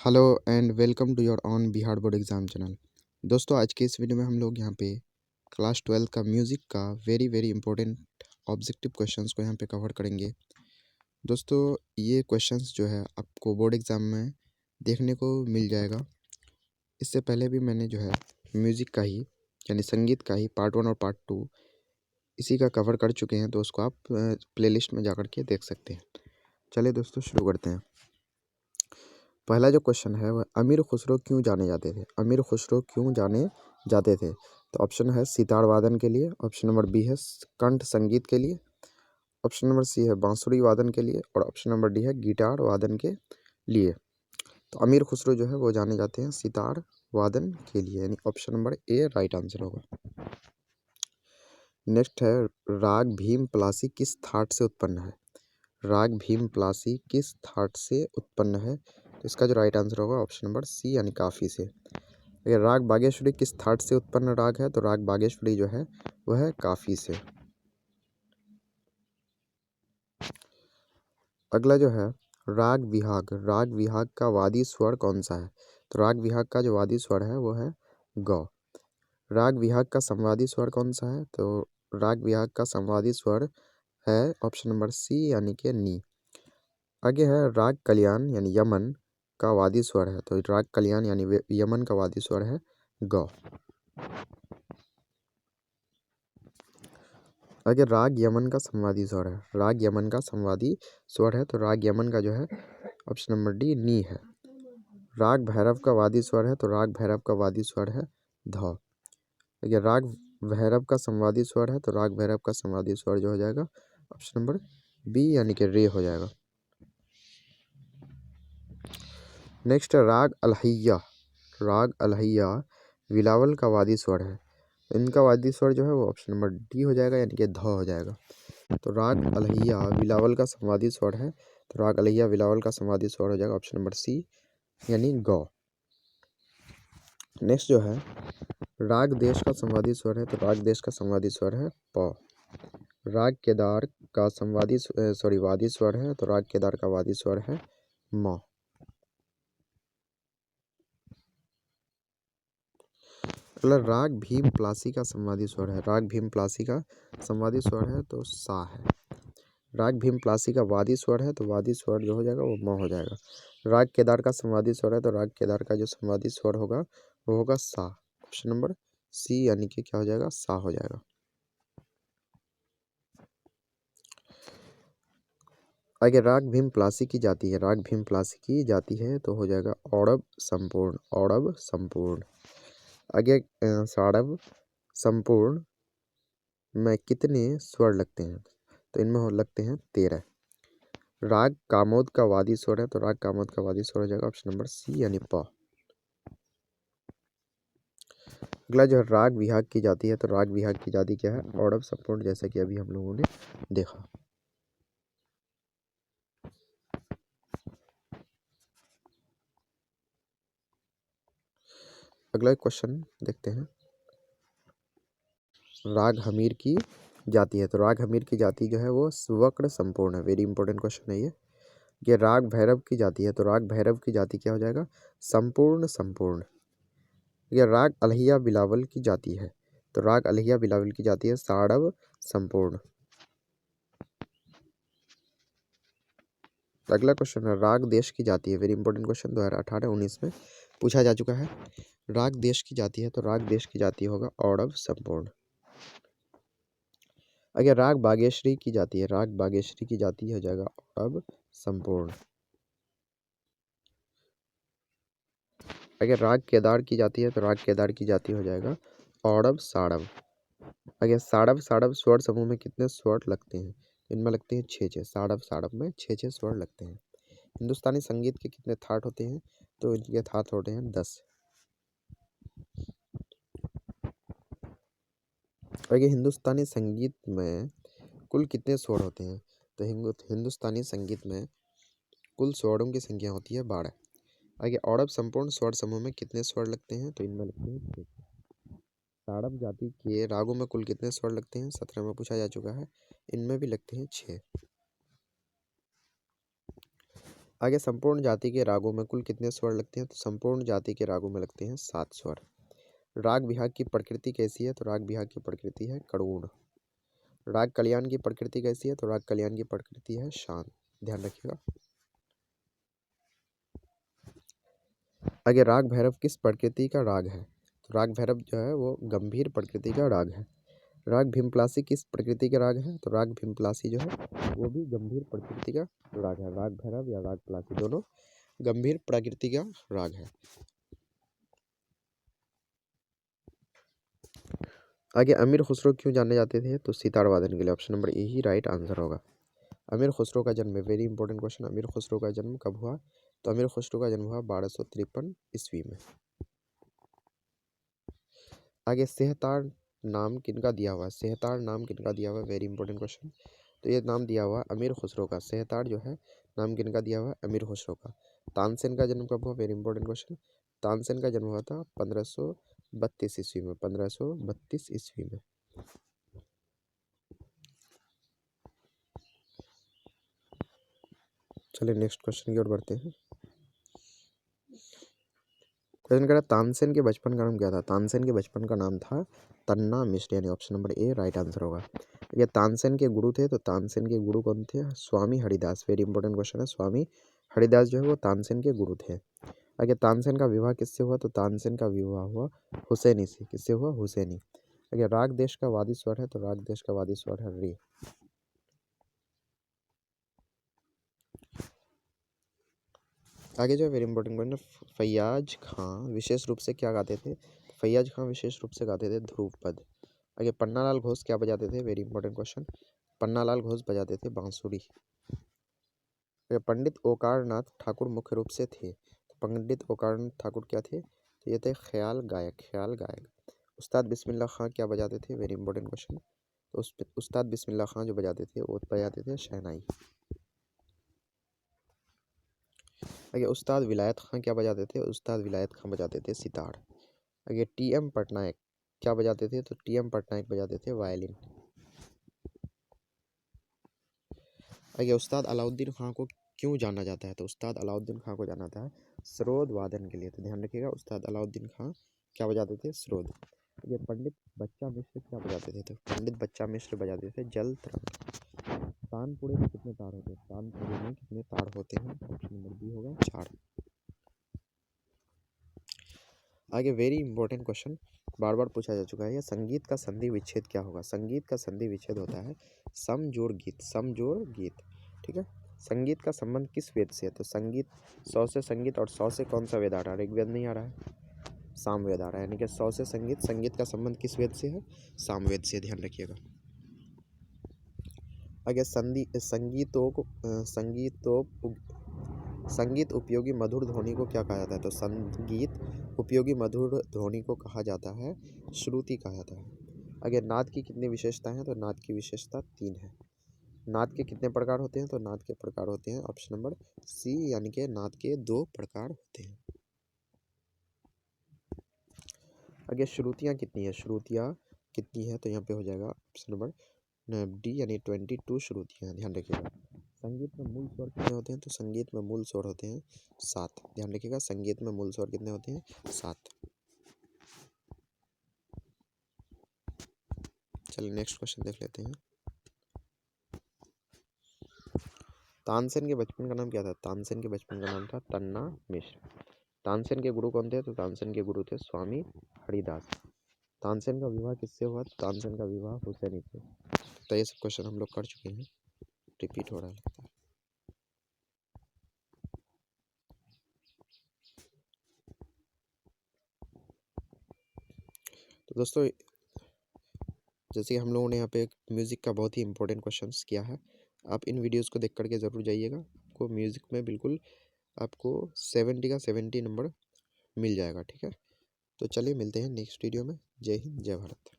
Hello and welcome to your on Bihar board exam channel. दोस्तों, आज के इस वीडियो में हम लोग यहाँ पे क्लास 12 का म्यूज़िक का very very important objective questions को यहाँ पे कवर करेंगे। दोस्तों, ये क्वेश्चंस जो है आपको बोर्ड एग्ज़ाम में देखने को मिल जाएगा। इससे पहले भी मैंने जो है म्यूज़िक का ही यानी संगीत का ही पार्ट 1 और पार्ट 2 इसी का कवर कर चुके हैं, तो उसको आप प्लेलिस्ट में जा कर के देख सकते हैं। चलिए दोस्तों, शुरू करते हैं। पहला जो क्वेश्चन है वह अमीर खुसरो क्यों जाने जाते थे। अमीर खुसरो क्यों जाने जाते थे? तो ऑप्शन है सितार वादन के लिए, ऑप्शन नंबर बी है कंठ संगीत के लिए, ऑप्शन नंबर सी है बांसुरी वादन के लिए और ऑप्शन नंबर डी है गिटार वादन के लिए। तो अमीर खुसरो जो है वो जाने जाते हैं सितार वादन के लिए, यानी option number A right answer होगा। नेक्स्ट है राग भीम पलासी किस थाट से उत्पन्न है। राग भीम पलासी किस थाट से उत्पन्न है? तो इसका जो राइट आंसर होगा ऑप्शन नंबर सी यानी काफ़ी से। अगर राग बागेश्वरी किस थाट से उत्पन्न राग है, तो राग बागेश्वरी जो है वह है काफ़ी से। अगला जो है राग विहाग का वादी स्वर कौन सा है? तो राग विहाग का जो वादी स्वर है वो है ग। राग विहाग का संवादी स्वर कौन सा है? तो राग विहाग का संवादी स्वर है ऑप्शन नंबर सी यानी कि नी। आगे है राग कल्याण यानी यमन का वादी स्वर है, तो राग कल्याण यानी यमन का वादी स्वर है ग। अगर राग यमन का संवादी स्वर है, राग यमन का संवादी स्वर है, तो राग यमन का जो है ऑप्शन नंबर डी नी है। राग भैरव का वादी स्वर है, तो राग भैरव का वादी स्वर है ध। अगर राग भैरव का संवादी स्वर है, तो राग भैरव का संवादी स्वर जो हो जाएगा ऑप्शन नंबर बी यानी कि रे हो जाएगा। नेक्स्ट है राग अलहैया। राग अलहैया बिलावल का वादी स्वर है, इनका वादी स्वर जो है वो ऑप्शन नंबर डी हो जाएगा यानी कि ध हो जाएगा। तो राग अलहैया बिलावल का संवादी स्वर है, तो राग अलहैया बिलावल का संवादी स्वर हो जाएगा ऑप्शन नंबर सी यानी ग। नेक्स्ट जो है राग देश का संवादी स्वर है, तो राग देश का संवादी स्वर है प। राग केदार का वादी स्वर है, तो राग केदार का वादी स्वर है म। अगला राग भीम प्लासी का संवादी स्वर है, राग भीम प्लासी का संवादी स्वर है तो सा है। राग भीम प्लासी का वादी स्वर है, तो वादी स्वर जो हो जाएगा वो म हो जाएगा। राग केदार का संवादी स्वर है, तो राग केदार का जो संवादी स्वर होगा वो होगा सा। ऑप्शन नंबर सी यानी कि क्या हो जाएगा सा हो जाएगा। आगे राग भीम प्लासी की जाती है, राग भीम प्लासी की जाती है तो हो जाएगा औड़ब संपूर्ण, औड़ब संपूर्ण। आगे साड़ब संपूर्ण में कितने स्वर लगते हैं? तो इनमें लगते हैं 13। राग कामोद का वादी स्वर है, तो राग कामोद का वादी स्वर हो जाएगा ऑप्शन नंबर सी यानी प। अगला जो है राग विहाग की जाती है, तो राग विहाग की जाती क्या है औड़व संपूर्ण, जैसा कि अभी हम लोगों ने देखा। अगला क्वेश्चन देखते हैं। राग हमीर की जाती है, तो राग हमीर की जाति जो है वो स्वक्र संपूर्ण है। वेरी इंपॉर्टेंट क्वेश्चन है ये राग भैरव की जाती है, तो राग भैरव की जाति क्या हो जाएगा संपूर्ण संपूर्ण। ये राग अलहिया बिलावल की जाती है, तो राग अलहिया बिलावल की जाती है साड़व संपूर्ण। अगला क्वेश्चन है राग देश की जाती है। वेरी इंपॉर्टेंट क्वेश्चन 2018-19 में पूछा जा चुका है। राग देश की जाती है, तो राग देश की जाती होगा औड़व संपूर्ण। अगर राग बागेश्वरी की जाती है, राग बागेश्वरी की जाती हो जाएगा औड़व संपूर्ण। अगर राग केदार की जाती है, तो राग केदार की जाती हो जाएगा औड़व साड़व। अगर साड़व साड़व स्वर समूह में कितने स्वर लगते हैं? इनमें लगते हैं 6 साड़व साड़व में 6 स्वर लगते हैं। हिंदुस्तानी संगीत के कितने थाट होते हैं? तो इनके थाट होते हैं 10। अगर हिंदुस्तानी संगीत में कुल कितने स्वर होते हैं? तो हिंदुस्तानी संगीत में कुल स्वरों की संख्या होती है 12। आगे औड़व संपूर्ण स्वर समूह में कितने स्वर लगते हैं? तो इनमें लगते हैं 6। ताड़व जाति के रागों में कुल कितने स्वर लगते हैं? 17 में पूछा जा चुका है। इनमें भी लगते हैं 6। आगे संपूर्ण जाति के रागों में कुल कितने स्वर लगते हैं? तो संपूर्ण जाति के रागों में लगते हैं 7 स्वर। राग बिहाग की प्रकृति कैसी है? तो राग बिहाग की प्रकृति है करुण। राग कल्याण की प्रकृति कैसी है? तो राग कल्याण की प्रकृति है शांत। ध्यान रखिएगा। आगे राग भैरव किस प्रकृति का राग है? तो राग भैरव जो है वो गंभीर प्रकृति का राग है। राग भीमप्लासी किस प्रकृति का राग है? तो राग भीमप्लासी जो है वो भी गंभीर प्रकृति का राग है। राग भैरव या राग प्लासी दोनों गंभीर प्रकृति का राग है। आगे अमीर खुसरो क्यों जाने जाते थे? तो सितार वादन के लिए। Option number A he right answer होगा। अमीर खुसरो का जन्म, वेरी इंपॉर्टेंट क्वेश्चन, अमीर खुसरो का जन्म कब हुआ? तो अमीर खुसरो का जन्म हुआ 1253 ईस्वी में। आगे सेहतार नाम किनका दिया हुआ है? सेहतार नाम किनका दिया हुआ है? Very important question. तो ये नाम दिया हुआ अमीर खुसरो का। सेहतार जो है नाम किनका दिया हुआ है? अमीर खुसरो का। तानसेन का जन्म कब हुआ? Very important question. तानसेन का जन्म हुआ था 1532 ईस्वी में। 1532 ईस्वी में। चलिए नेक्स्ट क्वेश्चन की ओर बढ़ते हैं। क्वेश्चन कह रहा है तानसेन के बचपन का नाम क्या था? तानसेन के बचपन का नाम था तन्ना मिश्र, यानी option number A right answer होगा। ये तानसेन के गुरु थे, तो तानसेन के गुरु कौन थे? स्वामी हरिदास। वेरी इंपॉर्टेंट क्वेश्चन है। स्वामी हरिदास जो है वो तानसेन के गुरु थे। आगे तानसेन का विवाह किससे हुआ? तो तानसेन का विवाह हुआ हुसैनी से। किससे हुआ? हुसैनी। अगर राग देश का वादी स्वर है, तो राग देश का वादी स्वर है रे। आगे जो है वेरी इंपॉर्टेंट क्वेश्चन, फैयाज खां विशेष रूप से क्या गाते थे? फैयाज खां विशेष रूप से गाते थे ध्रुपद। आगे पन्नालाल घोष क्या बजाते थे? Very important question, Pannalal Ghosh बजाते थे बांसुरी। पंडित ओंकारनाथ ठाकुर मुख्य रूप से थे, तो पंडित ओंकारनाथ ठाकुर क्या थे? तो ये थे ख्याल गायक। ख्याल गायक। उस्ताद बिस्मिल्लाह खां क्या बजाते थे? Very important question. तो उस्ताद बिस्मिल्लाह खां जो बजाते थे वो बजाते थे शहनाई। आगे उस्ताद विलायत खां क्या बजाते थे? उस्ताद विलायत खां बजाते थे सितार। आगे टी.एम. पटनायक क्या बजाते थे? तो टी.एम. पटनायक बजाते थे वायलिन। आगे उस्ताद अलाउद्दीन खां को क्यों जाना जाता है? तो उस्ताद अलाउद्दीन खां को जाना जाता है सरोद वादन के लिए। तो ध्यान रखिएगा, उस्ताद अलाउद्दीन खां क्या बजाते थे? सरोद। आगे पंडित बच्चा मिश्र क्या बजाते थे? तो पंडित बच्चा मिश्र बजाते थे जल तरंग। तानपुरे में कितने तार होते हैं? तानपुरे में कितने तार होते हैं? ऑप्शन नंबर बी होगा 4। आगे वेरी इंपॉर्टेंट क्वेश्चन बार बार पूछा जा चुका है, यह संगीत का संधि विच्छेद क्या होगा? संगीत का संधि विच्छेद होता है सम जोड़ गीत। सम जोड़ गीत, ठीक है। संगीत का संबंध किस वेद से है? तो संगीत 100 से संगीत, और 100 से कौन सा वेद आ रहा है? ऋग्वेद नहीं आ रहा है, सामवेद आ रहा है, यानी कि 100 से संगीत। संगीत का संबंध किस वेद से है? सामवेद से। ध्यान रखिएगा। आगे संगीत उपयोगी मधुर ध्वनि को क्या कहा जाता है? तो संगीत उपयोगी मधुर ध्वनि को कहा जाता है श्रुति कहा जाता है। आगे नाद की कितनी विशेषताएं हैं? तो नाद की विशेषता 3 है। नाद के कितने प्रकार होते हैं? तो नाद के प्रकार होते हैं ऑप्शन नंबर सी, यानी कि नाद के 2 प्रकार होते हैं। आगे श्रुतियाँ कितनी है? श्रुतियाँ कितनी है? तो यहाँ पे हो जाएगा ऑप्शन नंबर डी, यानी 22 श्रुतियाँ। ध्यान रखिएगा। संगीत में मूल स्वर कितने होते हैं? तो संगीत में मूल स्वर होते हैं 7। ध्यान रखिएगा, संगीत में मूल स्वर कितने होते हैं? 7। चलिए नेक्स्ट क्वेश्चन देख लेते हैं। तानसेन के बचपन का नाम क्या था? तानसेन के बचपन का नाम था तन्ना मिश्र। तानसेन के गुरु कौन थे? तो तानसेन के गुरु थे स्वामी हरिदास। तानसेन का विवाह किससे हुआ? तानसेन का विवाह हुसैनी से। तो ये सब क्वेश्चन हम लोग कर चुके हैं, रिपीट हो रहा है लगता है। तो दोस्तों जैसे हम लोगों ने यहाँ पे म्यूज़िक का बहुत ही इंपॉर्टेंट क्वेश्चंस किया है, आप इन वीडियोस को देख करके ज़रूर जाइएगा। आपको म्यूज़िक में बिल्कुल आपको 70 का 70 नंबर मिल जाएगा, ठीक है। तो चलिए मिलते हैं नेक्स्ट वीडियो में। जय हिंद, जय भारत।